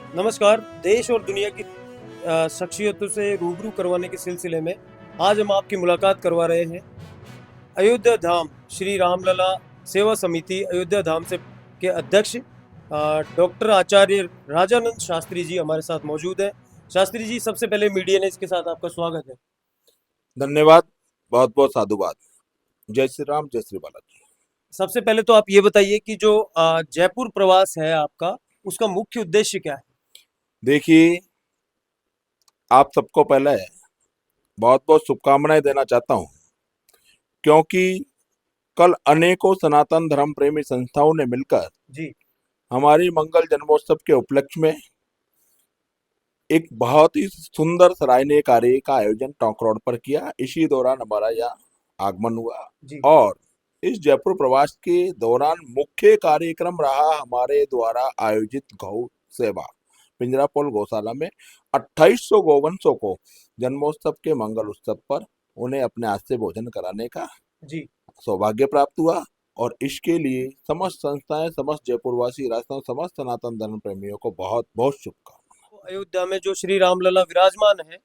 नमस्कार। देश और दुनिया की शख्सियतों से रूबरू करवाने के सिलसिले में आज हम आपकी मुलाकात करवा रहे हैं। अयोध्या धाम श्री रामलला सेवा समिति अयोध्या धाम से के अध्यक्ष डॉक्टर आचार्य राजानंद शास्त्री जी हमारे साथ मौजूद हैं। शास्त्री जी, सबसे पहले मीडिया ने इसके साथ आपका स्वागत है। धन्यवाद। बहुत बहुत साधुवाद। जय श्री राम, जय श्री बालाजी। सबसे पहले तो आप ये बताइए कि जो जयपुर प्रवास है आपका, उसका मुख्य उद्देश्य क्या है? देखिए, आप सबको पहले बहुत बहुत शुभकामनाएं देना चाहता हूं, क्योंकि कल अनेकों सनातन धर्म प्रेमी संस्थाओं ने मिलकर जी। हमारी मंगल जन्मोत्सव के उपलक्ष्य में एक बहुत ही सुंदर सराहनीय कार्य का आयोजन टोंक रोड पर किया। इसी दौरान हमारा यहाँ आगमन हुआ जी। और इस जयपुर प्रवास के दौरान मुख्य कार्यक्रम रहा हमारे द्वारा आयोजित गौ सेवा। पिंजरापोल गौशाला में 2800 गौवंशों को जन्मोत्सव के मंगल उत्सव पर उन्हें अपने हाथ से भोजन कराने का जी। सौभाग्य प्राप्त हुआ और इसके लिए समस्त संस्थाएं, समस्त जयपुरवासी, राजस्थान, समस्त सनातन धर्म प्रेमियों को बहुत बहुत शुभकामनाएं। अयोध्या में जो श्री रामलला विराजमान है,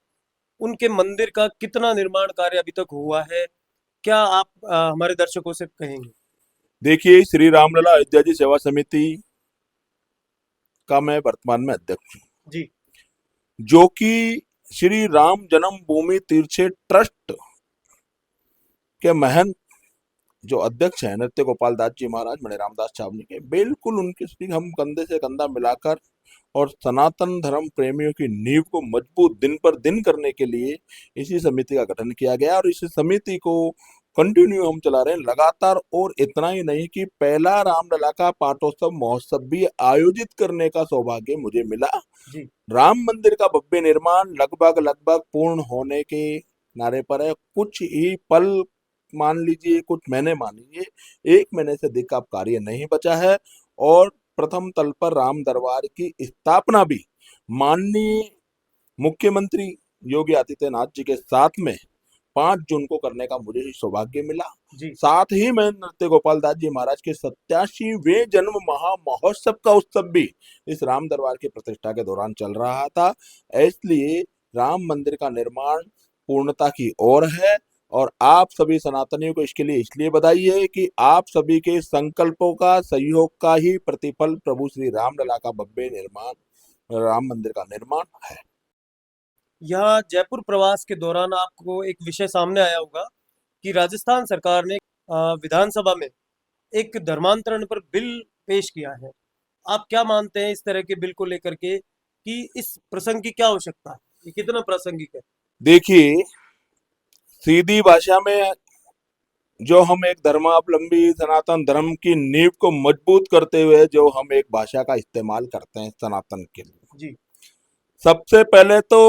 उनके मंदिर का कितना निर्माण कार्य अभी तक हुआ है, क्या आप हमारे दर्शकों से कहेंगे? देखिए, श्री रामलला अयोध्या जी सेवा समिति का मैं वर्तमान में अध्यक्ष हूँ, जी। जो कि श्री राम जन्मभूमि तीर्थ ट्रस्ट के महंत जो अध्यक्ष हैं नृत्य गोपाल दास जी महाराज मणि रामदास छावनी के, बिल्कुल उनके श्री हम कंधे से कंधा मिलाकर और सनातन धर्म प्रेमियों की नींव को मजबूत दिन पर दिन करने के लिए इसी समिति का गठन किया गया और इस समिति को कंटिन्यू हम चला रहे हैं लगातार। और इतना ही नहीं कि पहला रामलला का पाटोत्सव महोत्सव भी आयोजित करने का सौभाग्य मुझे मिला। जी। राम मंदिर का भव्य निर्माण लगभग लगभग पूर्ण होने के नारे पर है। कुछ ही पल मान लीजिए, कुछ महीने मान लीजिए, 1 महीने से अधिक का कार्य नहीं बचा है और प्रथम तल पर राम दरबार की स्थापना भी माननीय मुख्यमंत्री योगी आदित्यनाथ जी के साथ में 5 जून को करने का मुझे सौभाग्य मिला। जी। साथ ही मैं नृत्य गोपाल दास जी महाराज के 87वें जन्म महा महोत्सव का उत्सव भी इस राम दरबार की प्रतिष्ठा के दौरान चल रहा था। इसलिए राम मंदिर का निर्माण पूर्णता की ओर है और आप सभी सनातनियों को इसके लिए इसलिए बधाई है कि आप सभी के संकल्पों का, सहयोग का ही प्रतिफल प्रभु श्री रामलला का भव्य निर्माण, राम मंदिर का निर्माण है। यहाँ जयपुर प्रवास के दौरान आपको एक विषय सामने आया होगा कि राजस्थान सरकार ने विधानसभा में एक धर्मांतरण पर बिल पेश किया है। आप क्या मानते हैं इस तरह के बिल को लेकर के कि इस प्रसंग की क्या आवश्यकता है? ये कितना प्रासंगिक है? देखिए, सीधी भाषा में जो हम एक धर्मावलंबी सनातन धर्म की नींव को मजबूत करते हुए जो हम एक भाषा का इस्तेमाल करते हैं सनातन के लिए, जी। सबसे पहले तो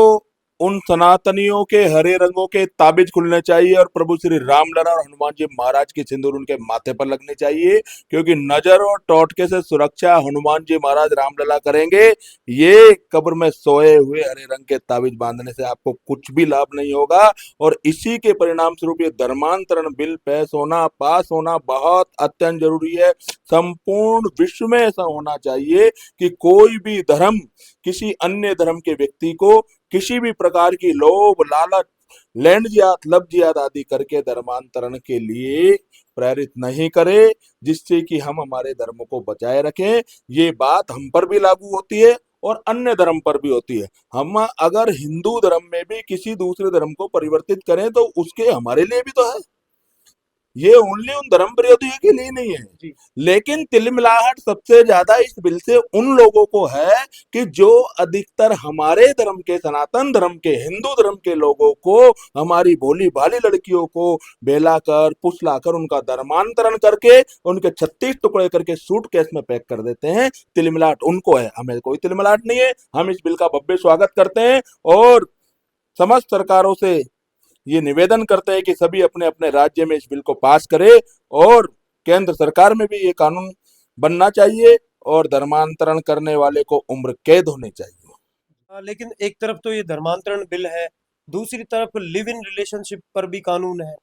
उन सनातनियों के हरे रंगों के ताबिज खुलने चाहिए और प्रभु श्री रामलला और हनुमान जी महाराज की सिंदूर उनके माथे पर लगनी चाहिए, क्योंकि नजर और टोटके से सुरक्षा हनुमान जी महाराज रामलला करेंगे। ये कब्र में सोए हुए हरे रंग के ताबिज बांधने से आपको कुछ भी लाभ नहीं होगा और इसी के परिणाम स्वरूप ये धर्मांतरण बिल पास होना बहुत अत्यंत जरूरी है। संपूर्ण विश्व में ऐसा होना चाहिए कि कोई भी धर्म किसी अन्य धर्म के व्यक्ति को किसी भी प्रकार की लोभ, लालच, लैंड लब जियाद आदि करके धर्मांतरण के लिए प्रेरित नहीं करे, जिससे कि हम हमारे धर्म को बचाए रखें। ये बात हम पर भी लागू होती है और अन्य धर्म पर भी होती है। हम अगर हिंदू धर्म में भी किसी दूसरे धर्म को परिवर्तित करें तो उसके हमारे लिए भी तो है, ये ओनली उन धर्म विरोधियों के लिए नहीं है। जी। लेकिन तिलमिलाहट सबसे ज्यादा इस बिल से उन लोगों को है कि जो अधिकतर हमारे धर्म के, सनातन धर्म के, हिंदू धर्म के लोगों को, हमारी भोली भाली लड़कियों को बेलाकर पुसलाकर उनका धर्मांतरण करके उनके 36 टुकड़े करके सूटकेस में पैक कर देते हैं। तिलमिलाहट उनको है, हमें कोई तिलमिलाहट नहीं है। हम इस बिल का भव्य स्वागत करते हैं और समस्त सरकारों से ये निवेदन करते हैं कि सभी अपने अपने राज्य में इस बिल को पास करें और केंद्र सरकार में भी ये कानून बनना चाहिए और धर्मांतरण करने वाले को उम्र कैद होनी चाहिए। लेकिन एक तरफ तो ये धर्मांतरण बिल है, दूसरी तरफ लिव इन रिलेशनशिप पर भी कानून है,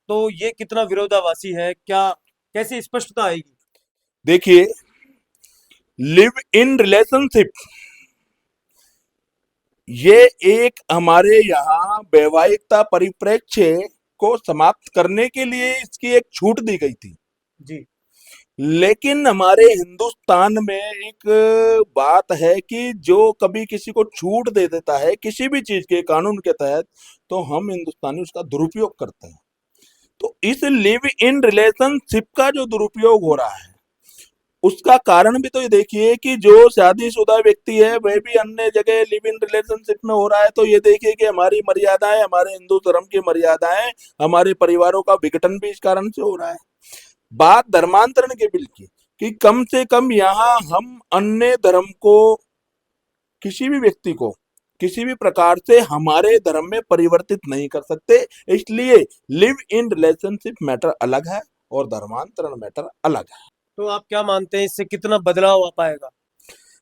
तो ये कितना विरोधाभासी है? क्या कैसे स्पष्टता आएगी? देखिए, लिव इन रिलेशनशिप ये एक हमारे यहाँ वैवाहिकता परिप्रेक्ष्य को समाप्त करने के लिए इसकी एक छूट दी गई थी। जी लेकिन हमारे हिंदुस्तान में एक बात है कि जो कभी किसी को छूट दे देता है किसी भी चीज के कानून के तहत, तो हम हिंदुस्तानी उसका दुरुपयोग करते हैं। तो इस लिव इन रिलेशनशिप का जो दुरुपयोग हो रहा है, उसका कारण भी तो ये देखिए कि जो शादीशुदा व्यक्ति है वह भी अन्य जगह लिव इन रिलेशनशिप में हो रहा है। तो ये देखिए कि हमारी मर्यादाएं, हमारे हिंदू धर्म की मर्यादाएं, हमारे परिवारों का विघटन भी इस कारण से हो रहा है। बात धर्मांतरण के बिल की, कि कम से कम यहाँ हम अन्य धर्म को, किसी भी व्यक्ति को किसी भी प्रकार से हमारे धर्म में परिवर्तित नहीं कर सकते। इसलिए लिव इन रिलेशनशिप मैटर अलग है और धर्मांतरण मैटर अलग है। तो आप क्या मानते हैं इससे कितना बदलाव आ पाएगा?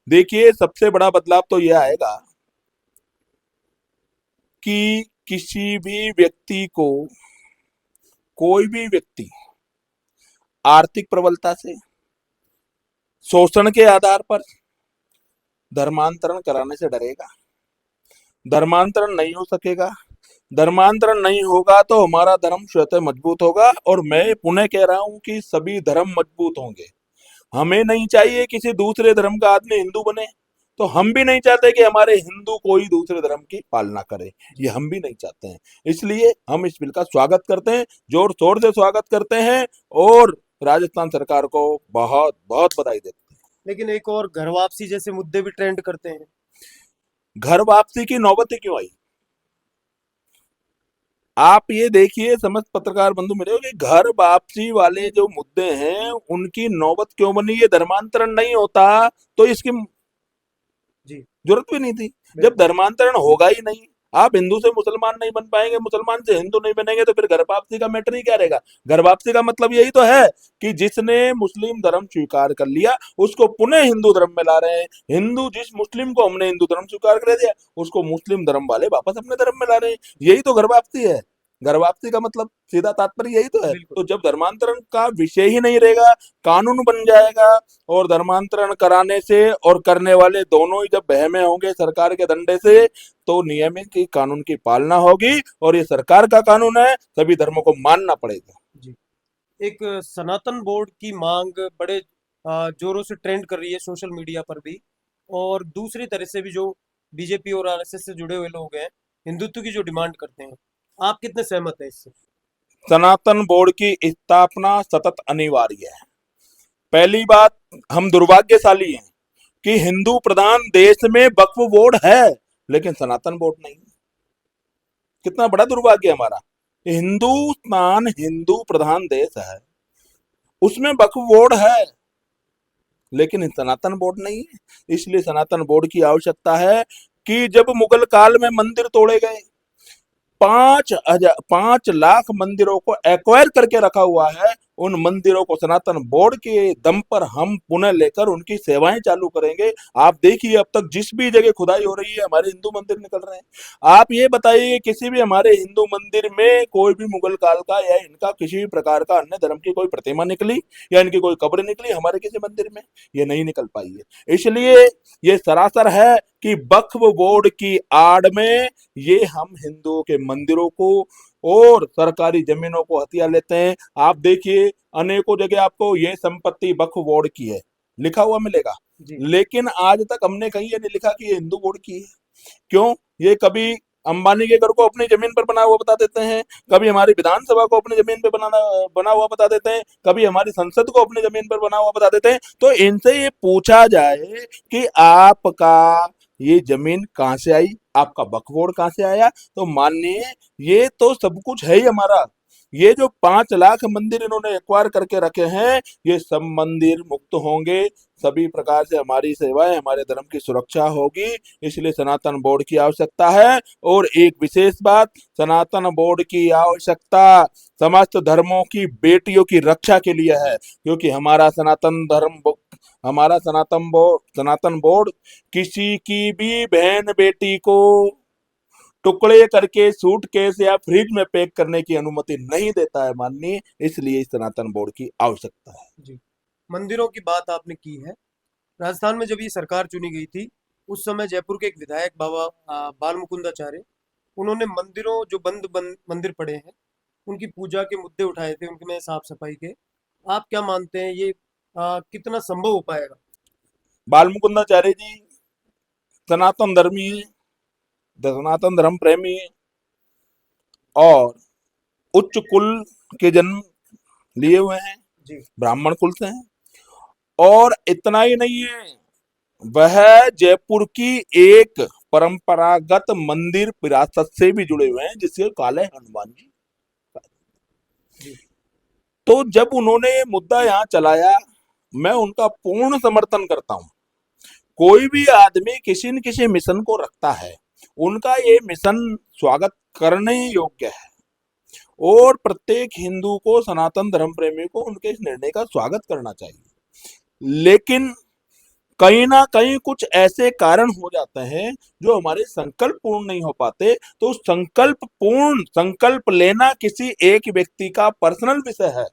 देखिए, सबसे बड़ा बदलाव तो यह आएगा कि किसी भी व्यक्ति को, कोई भी व्यक्ति आर्थिक प्रबलता से, शोषण के आधार पर धर्मांतरण कराने से डरेगा। धर्मांतरण नहीं हो सकेगा। धर्मांतरण नहीं होगा तो हमारा धर्म स्वतः मजबूत होगा। और मैं पुनः कह रहा हूं कि सभी धर्म मजबूत होंगे। हमें नहीं चाहिए किसी दूसरे धर्म का आदमी हिंदू बने, तो हम भी नहीं चाहते कि हमारे हिंदू कोई दूसरे धर्म की पालना करे। ये हम भी नहीं चाहते हैं। इसलिए हम इस बिल का स्वागत करते हैं, जोर शोर से स्वागत करते हैं और राजस्थान सरकार को बहुत बहुत बधाई देते हैं। लेकिन एक और घर वापसी जैसे मुद्दे भी ट्रेंड करते हैं। घर वापसी की नौबत ही क्यों आई? आप ये देखिए, समस्त पत्रकार बंधु मेरे, कि घर वापसी वाले जो मुद्दे हैं उनकी नौबत क्यों बनी? ये धर्मांतरण नहीं होता तो इसकी जी जरूरत भी नहीं थी। जब बिल्कुल धर्मांतरण होगा ही नहीं, आप हिंदू से मुसलमान नहीं बन पाएंगे, मुसलमान से हिंदू नहीं बनेंगे, तो फिर घर वापसी का मैटर ही क्या रहेगा? घर वापसी का मतलब यही तो है कि जिसने मुस्लिम धर्म स्वीकार कर लिया उसको पुनः हिंदू धर्म में ला रहे हैं। हिंदू, जिस मुस्लिम को हमने हिंदू धर्म स्वीकार कर दिया उसको मुस्लिम धर्म वाले वापस अपने धर्म में ला रहे हैं। यही तो घर वापसी है। घर वापसी का मतलब सीधा तात्पर्य यही तो है। बिल्कुल। तो जब धर्मांतरण का विषय ही नहीं रहेगा, कानून बन जाएगा, और धर्मांतरण कराने से और करने वाले दोनों ही जब बहमे होंगे सरकार के डंडे से, तो नियमित की कानून की पालना होगी। और ये सरकार का कानून है, सभी धर्मों को मानना पड़ेगा। जी एक सनातन बोर्ड की मांग बड़े जोरों से ट्रेंड कर रही है सोशल मीडिया पर भी, और दूसरी तरह से भी जो बीजेपी और आरएसएस से जुड़े हुए लोग हैं हिंदुत्व की जो डिमांड करते हैं, आप कितने सहमत हैं इससे? सनातन बोर्ड की स्थापना सतत अनिवार्य है। पहली बात, हम दुर्भाग्यशाली हैं कि हिंदू प्रधान देश में वक्फ बोर्ड है लेकिन सनातन बोर्ड नहीं। कितना बड़ा दुर्भाग्य है हमारा। हिंदुस्तान हिंदू प्रधान देश है, उसमें वक्फ बोर्ड है लेकिन सनातन बोर्ड नहीं है। इसलिए सनातन बोर्ड की आवश्यकता है कि जब मुगल काल में मंदिर तोड़े गए, 5 लाख मंदिरों को एक्वायर करके रखा हुआ है। उन मंदिरों को सनातन बोर्ड के दम पर हम पुनः लेकर उनकी सेवाएं चालू करेंगे। आप देखिए, अब तक जिस भी जगह खुदाई हो रही है हमारे हिंदू मंदिर निकल रहे हैं। आप ये बताइए, किसी भी हमारे हिंदू मंदिर में कोई भी मुगल काल का या इनका किसी भी प्रकार का अन्य धर्म की कोई प्रतिमा निकली या इनकी कोई कब्र निकली हमारे किसी मंदिर में? ये नहीं निकल पाई है। इसलिए ये सरासर है कि वक्फ बोर्ड की आड़ में ये हम हिंदुओं के मंदिरों को और सरकारी जमीनों को हथिया लेते हैं। आप देखिए, अनेकों जगह आपको ये संपत्ति वक्फ बोर्ड की है लिखा हुआ मिलेगा, जी लेकिन आज तक हमने कहीं ये नहीं लिखा कि ये हिंदू बोर्ड की है। क्यों? ये कभी अंबानी के घर को अपनी जमीन पर बना हुआ बता देते हैं, कभी हमारी विधानसभा को अपनी जमीन पर बना हुआ बता देते हैं, कभी हमारी संसद को अपनी जमीन पर बना हुआ बता देते हैं। तो इनसे ये पूछा जाए कि आपका ये जमीन कहाँ से आई, आपका वक्फ बोर्ड कहाँ से आया, तो मानिए ये तो सब कुछ है ही हमारा। ये जो 5 लाख मंदिर इन्होंने एक्वायर करके रखे हैं, ये सब मंदिर मुक्त होंगे। सभी प्रकार से हमारी सेवाएं, हमारे धर्म की सुरक्षा होगी। इसलिए सनातन बोर्ड की आवश्यकता है। और एक विशेष बात, सनातन बोर्ड की आवश्यकता समस्त धर्मों की बेटियों की रक्षा के लिए है, क्योंकि सनातन बोर्ड किसी की भी बहन बेटी को टुकड़े करके सूटकेस या फ्रिज में पैक करने की अनुमति नहीं देता है माननीय। इसलिए सनातन बोर्ड की आवश्यकता है। जी मंदिरों की बात आपने की है। राजस्थान में जब ये सरकार चुनी गई थी उस समय जयपुर के एक विधायक बाबा बाल मुकुंदाचार्य, उन्होंने मंदिरों जो बंद मंदिर पड़े हैं उनकी पूजा के मुद्दे उठाए थे, उनके में साफ सफाई के। आप क्या मानते हैं ये कितना संभव हो पाएगा? बाल मुकुंदाचार्य जी सनातन धर्मी है, सनातन धर्म प्रेमी है और उच्च कुल के जन्म लिए हुए हैं, जी। ब्राह्मण कुल से हैं। और इतना ही नहीं है, वह जयपुर की एक परंपरागत मंदिर विरासत से भी जुड़े हुए हैं, जिसके काले हनुमान जी। जी। तो जब उन्होंने ये मुद्दा यहाँ चलाया, मैं उनका पूर्ण समर्थन करता हूँ। कोई भी आदमी किसी न किसी मिशन को रखता है, उनका ये मिशन स्वागत करने योग्य है और प्रत्येक हिंदू को, सनातन धर्म प्रेमी को उनके इस निर्णय का स्वागत करना चाहिए। लेकिन कहीं ना कहीं कुछ ऐसे कारण हो जाते हैं जो हमारे संकल्प पूर्ण नहीं हो पाते। तो संकल्प लेना किसी एक व्यक्ति का पर्सनल विषय है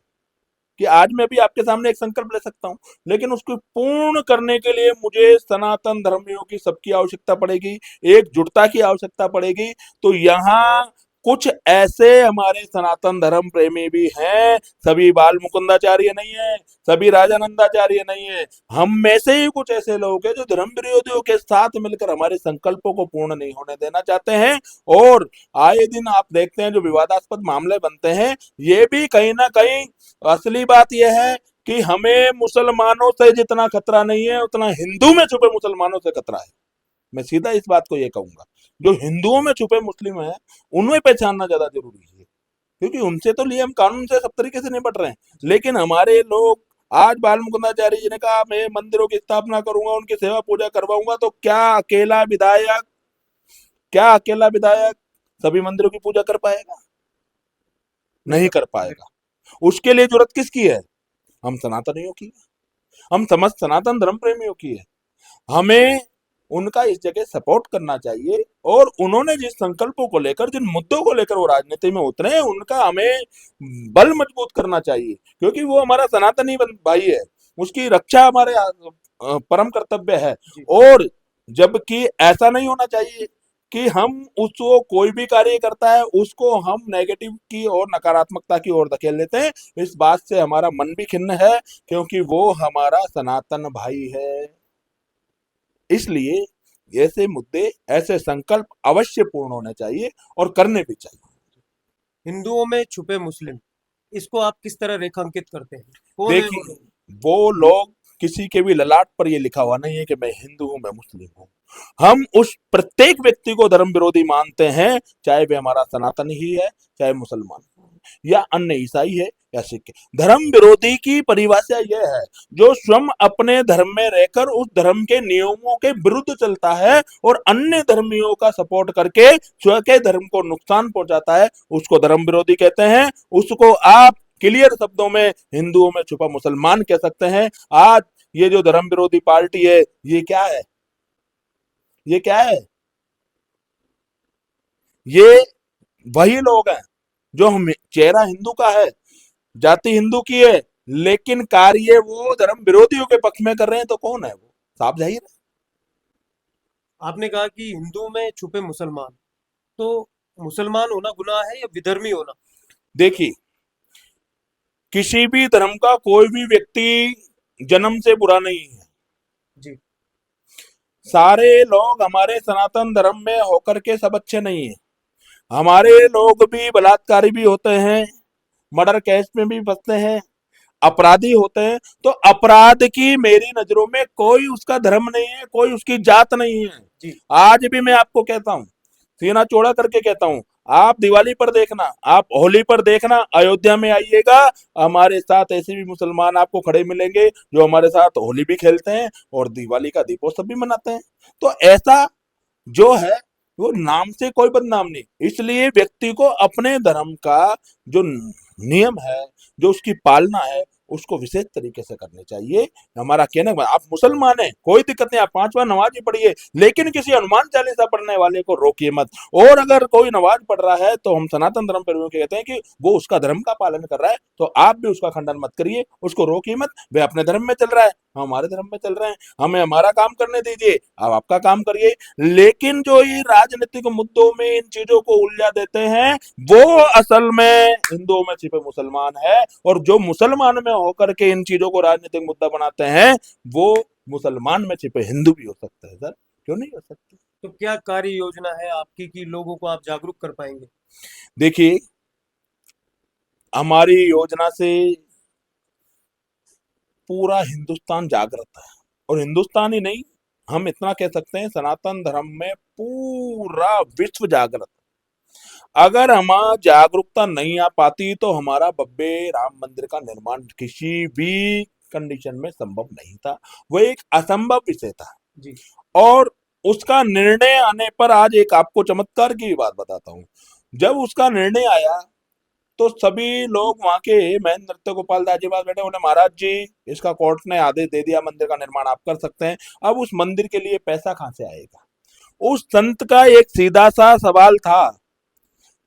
कि आज मैं भी आपके सामने एक संकल्प ले सकता हूं, लेकिन उसको पूर्ण करने के लिए मुझे सनातन धर्मियों की सबकी आवश्यकता पड़ेगी, एकजुटता की आवश्यकता पड़ेगी। तो यहाँ कुछ ऐसे हमारे सनातन धर्म प्रेमी भी हैं, सभी बाल मुकुंदाचार्य नहीं है, सभी राजानंदाचार्य नहीं है। हम में से ही कुछ ऐसे लोग हैं जो धर्म विरोधियों के साथ मिलकर हमारे संकल्पों को पूर्ण नहीं होने देना चाहते हैं। और आए दिन आप देखते हैं जो विवादास्पद मामले बनते हैं, ये भी कहीं ना कहीं असली बात यह है कि हमें मुसलमानों से जितना खतरा नहीं है, उतना हिंदू में छुपे मुसलमानों से खतरा है। मैं सीधा इस बात को ये कहूंगा, जो हिंदुओं में छुपे मुस्लिम है उन्हें पहचानना ज्यादा जरूरी है, क्योंकि उनसे तो लिए हम कानून से सब तरीके से निपट रहे हैं। लेकिन हमारे लोग, आज बाल मुकुंदाचार्य जी ने कहा मैं मंदिरों की स्थापना करूंगा, उनकी सेवा पूजा करवाऊंगा, तो क्या अकेला विधायक सभी मंदिरों की पूजा कर पाएगा? नहीं कर पाएगा। उसके लिए जरूरत किसकी है? हम सनातनियों की, हम समस्त सनातन धर्म प्रेमियों की है। हमें उनका इस जगह सपोर्ट करना चाहिए और उन्होंने जिस संकल्पों को लेकर, जिन मुद्दों को लेकर वो राजनीति में उतरे हैं, उनका हमें बल मजबूत करना चाहिए, क्योंकि वो हमारा सनातनी भाई है, उसकी रक्षा हमारे परम कर्तव्य है। जी। और जबकि ऐसा नहीं होना चाहिए कि हम उसको, कोई भी कार्य करता है उसको हम नेगेटिव की और नकारात्मकता की ओर धकेल लेते हैं। इस बात से हमारा मन भी खिन्न है, क्योंकि वो हमारा सनातन भाई है। इसलिए ऐसे मुद्दे, ऐसे संकल्प अवश्य पूर्ण होने चाहिए और करने भी चाहिए। हिंदुओं में छुपे मुस्लिम, इसको आप किस तरह रेखांकित करते हैं? कौन है वो देखिए, लोग? वो लोग, किसी के भी ललाट पर ये लिखा हुआ नहीं है कि मैं हिंदू हूं, मैं मुस्लिम हूं। हम उस प्रत्येक व्यक्ति को धर्म विरोधी मानते हैं, चाहे वे हमारा सनातन ही है, चाहे मुसलमान या अन्य ईसाई है या सिख है। धर्म विरोधी की परिभाषा यह है जो स्वयं अपने धर्म में रहकर उस धर्म के नियमों के विरुद्ध चलता है और अन्य धर्मियों का सपोर्ट करके स्वयं के धर्म को नुकसान पहुंचाता है, उसको धर्म विरोधी कहते हैं। उसको आप क्लियर शब्दों में हिंदुओं में छुपा मुसलमान कह सकते हैं। आज ये जो धर्म विरोधी पार्टी है, ये क्या है? ये क्या है? ये वही लोग हैं जो हम, चेहरा हिंदू का है, जाति हिंदू की है, लेकिन कार्य वो धर्म विरोधियों के पक्ष में कर रहे हैं। तो कौन है वो? साफ जाहिर है। आपने कहा कि हिंदुओं में छुपे मुसलमान, तो मुसलमान होना गुनाह है या विधर्मी होना? देखिए, किसी भी धर्म का कोई भी व्यक्ति जन्म से बुरा नहीं है। जी। सारे लोग हमारे सनातन धर्म में होकर के सब अच्छे नहीं है। हमारे लोग भी बलात्कारी भी होते हैं, मर्डर केस में भी फंसते हैं, अपराधी होते हैं। तो अपराध की मेरी नजरों में कोई उसका धर्म नहीं है, कोई उसकी जात नहीं है। जी। आज भी मैं आपको कहता हूं, सीना चौड़ा करके कहता हूं, आप दिवाली पर देखना, आप होली पर देखना, अयोध्या में आइएगा, हमारे साथ ऐसे भी मुसलमान आपको खड़े मिलेंगे जो हमारे साथ होली भी खेलते हैं और दिवाली का दीपोत्सव भी मनाते हैं। तो ऐसा जो है, वो नाम से कोई बदनाम नहीं। इसलिए व्यक्ति को अपने धर्म का जो नियम है, जो उसकी पालना है, उसको विशेष तरीके से करनी चाहिए। हमारा कहने का, आप मुसलमान हैं, कोई दिक्कत नहीं, आप 5 बार नमाज ही पढ़िए, लेकिन किसी हनुमान चालीसा पढ़ने वाले को रोकिए मत। और अगर कोई नमाज पढ़ रहा है तो हम सनातन धर्म प्रेमियों कहते हैं कि वो उसका धर्म का पालन कर रहा है, तो आप भी उसका खंडन मत करिए, उसको रोकिए मत। वह अपने धर्म में चल रहा है, हम हमारे धर्म में चल रहे हैं, हमें हमारा काम करने दीजिए, आप आपका काम करिए। लेकिन जो ये राजनीतिक मुद्दों में इन चीजों को उलझा देते हैं, वो असल में हिंदुओं में छिपे मुसलमान है, और जो मुसलमान में होकर के इन चीजों को राजनीतिक मुद्दा बनाते हैं, वो मुसलमान में छिपे हिंदू भी हो सकते हैं। सर, क्यों नहीं हो सकते? तो क्या कार्य योजना है आपकी कि लोगों को आप जागरूक कर पाएंगे? देखिए, हमारी योजना से पूरा हिंदुस्तान जागृत है, और हिंदुस्तान ही नहीं, हम इतना कह सकते हैं सनातन धर्म में पूरा विश्व जागृत है। अगर हम जागरूकता नहीं आ पाती तो हमारा भव्य राम मंदिर का निर्माण किसी भी कंडीशन में संभव नहीं था, वो एक असंभव विषय था। जी। और उसका निर्णय आने पर, आज एक आपको चमत्कार की बात बताता हूँ, जब उसका निर्णय आया तो सभी लोग वहां के महेंद्र नृत्य गोपाल दास जी पास बैठे, बोले महाराज जी, इसका कोर्ट ने आदेश दे दिया, मंदिर का निर्माण आप कर सकते हैं, अब उस मंदिर के लिए पैसा कहां से आएगा? उस संत का एक सीधा सा सवाल था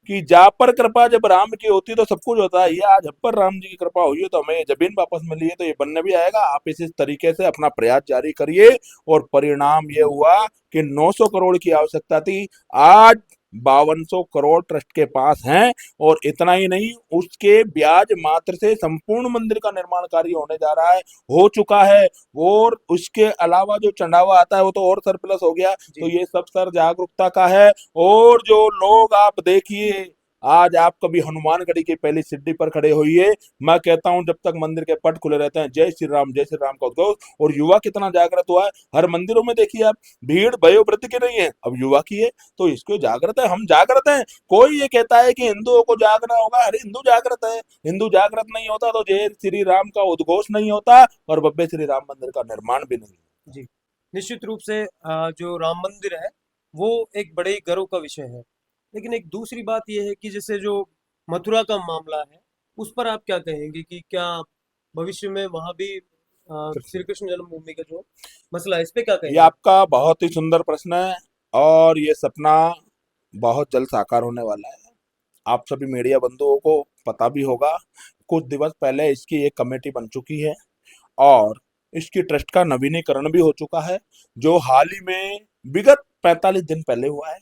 कि जा पर कृपा जब राम की होती तो सब कुछ होता है, ये आज हम पर राम जी की कृपा हुई है तो हमें जमीन वापस मिली है, तो ये बनने भी आएगा, आप इस तरीके से अपना प्रयास जारी करिए। और परिणाम ये हुआ कि 900 करोड़ की आवश्यकता थी, आज 5200 करोड़ ट्रस्ट के पास हैं। और इतना ही नहीं, उसके ब्याज मात्र से संपूर्ण मंदिर का निर्माण कार्य होने जा रहा है, हो चुका है। और उसके अलावा जो चंदावा आता है वो तो और सरप्लस हो गया। तो जी। ये सब सर जागरूकता का है। और जो लोग, आप देखिए, आज आप कभी हनुमानगढ़ी की पहली सीढ़ी पर खड़े होइए, मैं कहता हूं जब तक मंदिर के पट खुले रहते हैं, जय श्री राम का उद्घोष। और युवा कितना जागृत हुआ है, हर मंदिरों में देखिए आप, भीड़ वयोवृद्ध की नहीं है, अब युवा की है। तो इसको जागृत है, हम जागृत हैं। कोई ये कहता है कि हिंदुओं को जागना होगा, अरे हिंदू जागृत है। हिंदू जागृत नहीं होता तो जय श्री राम का उद्घोष नहीं होता, और भव्य श्री राम मंदिर का निर्माण भी नहीं। जी। निश्चित रूप से जो राम मंदिर है वो एक बड़े ही गर्व का विषय है। लेकिन एक दूसरी बात ये है कि जैसे जो मथुरा का मामला है, उस पर आप क्या कहेंगे कि क्या भविष्य में वहां भी श्री कृष्ण जन्मभूमि का जो मसला है, इस पे क्या ये कहेंगे? आपका बहुत ही सुंदर प्रश्न है, और ये सपना बहुत जल्द साकार होने वाला है। आप सभी मीडिया बंधुओं को पता भी होगा, कुछ दिवस पहले इसकी एक कमेटी बन चुकी है, और इसकी ट्रस्ट का नवीनीकरण भी हो चुका है, जो हाल ही में विगत 45 दिन पहले हुआ है।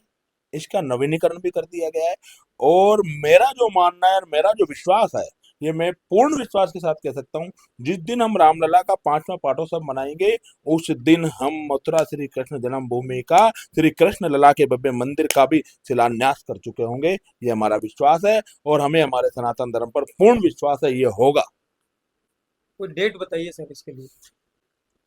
इसका नवीनीकरण भी कर दिया गया है। और मेरा जो मानना है और मेरा जो विश्वास है, ये मैं पूर्ण विश्वास के साथ कह सकता हूँ, जिस दिन हम रामलला का 5वां पाटोत्सव मनाएंगे, उस दिन हम मथुरा श्री कृष्ण जन्मभूमि का, श्री कृष्ण लला के भव्य मंदिर का भी शिलान्यास कर चुके होंगे। ये हमारा विश्वास है, और हमें हमारे सनातन धर्म पर पूर्ण विश्वास है, ये होगा। कोई डेट बताइए सर इसके लिए।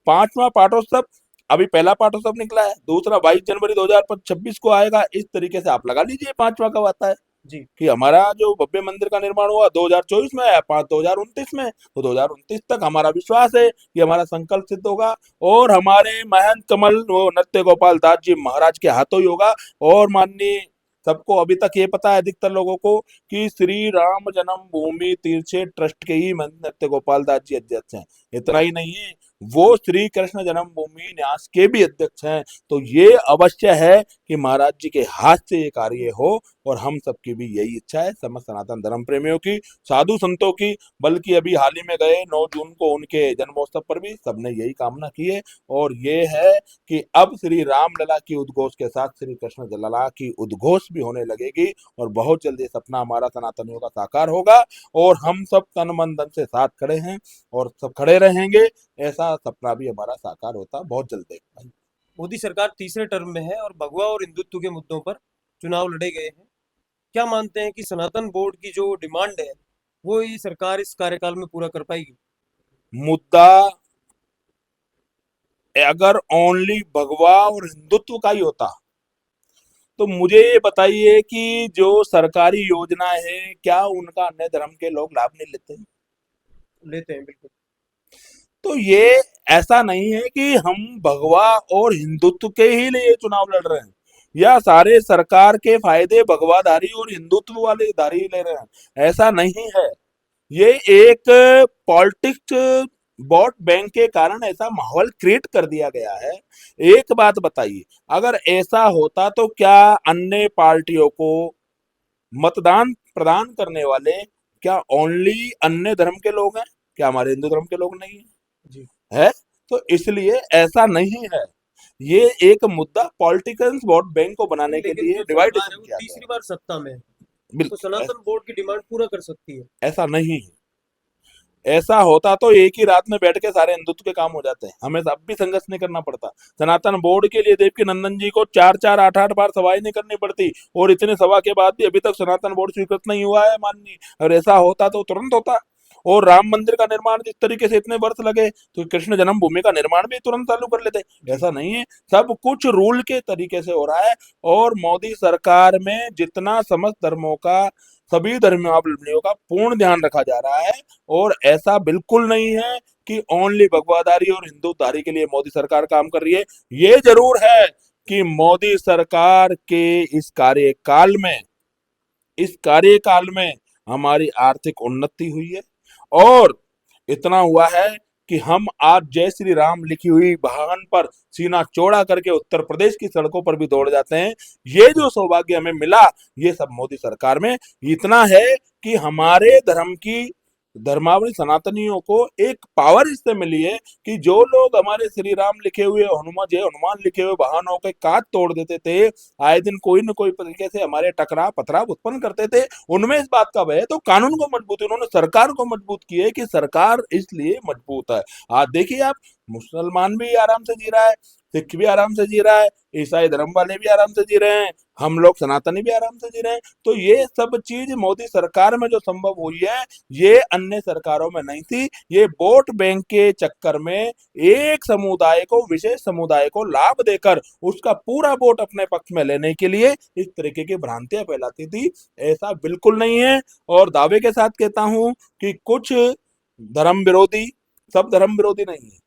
5वां पाटोत्सव, अभी पहला पाटोत्सव निकला है, दूसरा 22 जनवरी 2026 को आएगा। इस तरीके से आप लगा लीजिए 5वां कब आता है। जी। कि हमारा जो भव्य मंदिर का निर्माण हुआ 2024 में है, 2029 में, तो 2029 तक हमारा विश्वास है कि हमारा संकल्प सिद्ध होगा, और हमारे महंत कमल वो नृत्य गोपाल दास जी महाराज के हाथों ही होगा। और माननीय, सबको अभी तक ये पता है अधिकतर लोगों को कि श्री राम जन्मभूमि तीर्थ ट्रस्ट के ही महंत नृत्य गोपाल दास जी अध्यक्ष हैं। इतना ही नहीं है, वो श्री कृष्ण जन्मभूमि न्यास के भी अध्यक्ष हैं। तो ये अवश्य है कि महाराज जी के हाथ से ये कार्य हो, और हम सबकी भी यही इच्छा है, समस्त सनातन धर्म प्रेमियों की, साधु संतों की। बल्कि अभी हाल ही में गए 9 जून को उनके जन्मोत्सव पर भी सबने यही कामना की है। और ये है कि अब श्री राम लला की उद्घोष के साथ श्री कृष्ण लला की उद्घोष भी होने लगेगी, और बहुत जल्द ये सपना हमारा सनातनियों का साकार होगा। और हम सब तन मन धन से साथ खड़े हैं, और सब खड़े रहेंगे, ऐसा सपना भी हमारा साकार होता बहुत जल्द है। मोदी सरकार तीसरे टर्म में है और भगवा और हिंदुत्व के मुद्दों पर चुनाव लड़े गए हैं। क्या मानते हैं कि सनातन बोर्ड की जो डिमांड है वो ये सरकार इस कार्यकाल में पूरा कर पाएगी? मुद्दा अगर ओनली भगवा और हिंदुत्व का ही होता, तो मुझे ये बताइए कि जो सरकारी योजना है, क्या उनका अन्य धर्म के लोग लाभ नहीं लेते? लेते हैं बिल्कुल। तो ये ऐसा नहीं है कि हम भगवा और हिंदुत्व के ही लिए चुनाव लड़ रहे हैं, या सारे सरकार के फायदे भगवाधारी और हिंदुत्व वाले धारी ले रहे हैं, ऐसा नहीं है। ये एक पॉलिटिक्स वोट बैंक के कारण ऐसा माहौल क्रिएट कर दिया गया है। एक बात बताइए, अगर ऐसा होता तो क्या अन्य पार्टियों को मतदान प्रदान करने वाले क्या ओनली अन्य धर्म के लोग हैं? क्या हमारे हिंदू धर्म के लोग नहीं जी। है? तो इसलिए ऐसा नहीं है, ये एक मुद्दा पॉलिटिकल्स वोट बैंक को बनाने के लेकिन लिए जो सरकार डिवाइडेशन है वो किया गया तीसरी बार सत्ता में है, है। तो बिल्कुल सनातन बोर्ड की डिमांड पूरा कर सकती है। ऐसा नहीं है। ऐसा होता तो एक ही रात में बैठ के सारे हिंदुत्व के काम हो जाते हैं, हमें अब भी संघर्ष नहीं करना पड़ता। सनातन बोर्ड के लिए देवकी नंदन जी को 4-4 8-8 बार सभाएं नहीं करनी पड़ती, और इतने सभा के बाद भी अभी तक सनातन बोर्ड स्वीकृत नहीं हुआ है माननीय। और ऐसा होता तो तुरंत होता। और राम मंदिर का निर्माण जिस तरीके से इतने वर्ष लगे, तो कृष्ण जन्मभूमि का निर्माण भी तुरंत चालू कर लेते। जी। ऐसा नहीं है, सब कुछ रूल के तरीके से हो रहा है। और मोदी सरकार में जितना समस्त धर्मों का, सभी धर्मावलंबियों का पूर्ण ध्यान रखा जा रहा है। और ऐसा बिल्कुल नहीं है कि ओनली भगवादारी और हिंदुत्वधारी के लिए मोदी सरकार काम कर रही है। ये जरूर है कि मोदी सरकार के इस कार्यकाल में हमारी आर्थिक उन्नति हुई है। और इतना हुआ है कि हम आज जय श्री राम लिखी हुई वाहन पर सीना चौड़ा करके उत्तर प्रदेश की सड़कों पर भी दौड़ जाते हैं। ये जो सौभाग्य हमें मिला, ये सब मोदी सरकार में। इतना है कि हमारे धर्म की धर्मावली सनातनियों को एक पावर इससे मिली है कि जो लोग हमारे श्री राम लिखे हुए, हनुमान जय हनुमान लिखे हुए वाहनों के कांच तोड़ देते थे, आए दिन कोई न कोई तरीके से हमारे टकराव पथराव उत्पन्न करते थे, उनमें इस बात का भय है। तो कानून को मजबूती, उन्होंने सरकार को मजबूत की है कि सरकार इसलिए मजबूत है। आज देखिए आप, मुसलमान भी आराम से जी रहा है, सिख भी आराम से जी रहा है, ईसाई धर्म वाले भी आराम से जी रहे हैं, हम लोग सनातनी भी आराम से जी रहे हैं। तो ये सब चीज मोदी सरकार में जो संभव हुई है, ये अन्य सरकारों में नहीं थी। ये वोट बैंक के चक्कर में एक समुदाय को, विशेष समुदाय को लाभ देकर उसका पूरा वोट अपने पक्ष में लेने के लिए इस तरीके की भ्रांतियां फैलाती थी। ऐसा बिल्कुल नहीं है। और दावे के साथ कहता हूं कि कुछ धर्म विरोधी, सब धर्म विरोधी नहीं है,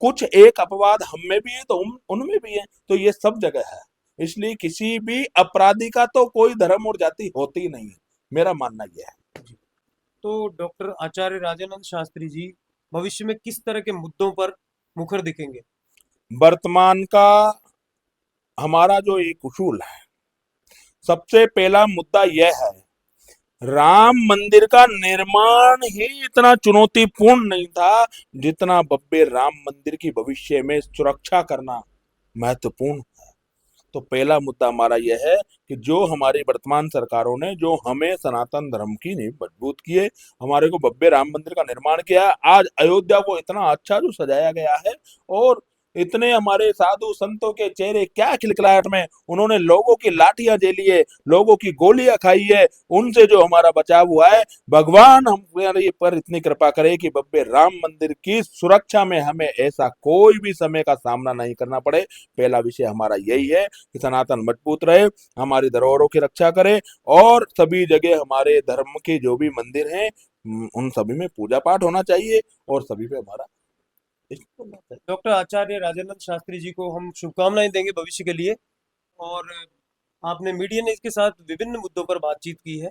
कुछ एक अपवाद हम में भी है तो उनमें भी है, तो ये सब जगह है। इसलिए किसी भी अपराधी का तो कोई धर्म और जाति होती ही नहीं है, मेरा मानना यह है। तो डॉक्टर आचार्य राजानंद शास्त्री जी भविष्य में किस तरह के मुद्दों पर मुखर दिखेंगे? वर्तमान का हमारा जो एक उसूल है, सबसे पहला मुद्दा यह है, राम मंदिर का निर्माण ही इतना चुनौतीपूर्ण नहीं था जितना भव्य राम मंदिर की भविष्य में सुरक्षा करना महत्वपूर्ण है। तो पहला मुद्दा हमारा यह है कि जो हमारी वर्तमान सरकारों ने, जो हमें सनातन धर्म की नींव मजबूत किए, हमारे को भव्य राम मंदिर का निर्माण किया, आज अयोध्या को इतना अच्छा जो सजाया गया है, और इतने हमारे साधु संतों के चेहरे क्या खिलखिलाहट में, उन्होंने लोगों की लाठियां झेली है, लोगों की गोलियां खाई है, उनसे जो हमारा बचाव हुआ है, भगवान हमारे पर इतनी कृपा करे कि भव्य राम मंदिर की सुरक्षा में हमें ऐसा कोई भी समय का सामना नहीं करना पड़े। पहला विषय हमारा यही है कि सनातन मजबूत रहे, हमारी धरोहरों की रक्षा करे, और सभी जगह हमारे धर्म के जो भी मंदिर हैं, उन सभी में पूजा पाठ होना चाहिए, और सभी पे हमारा डॉक्टर आचार्य राजानंद शास्त्री जी को हम शुभकामनाएं देंगे भविष्य के लिए। और आपने मीडिया ने इसके साथ विभिन्न मुद्दों पर बातचीत की है।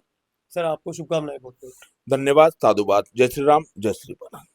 सर, आपको शुभकामनाएं बोलते हैं। धन्यवाद, साधुवाद। जय श्री राम, जय श्री राम।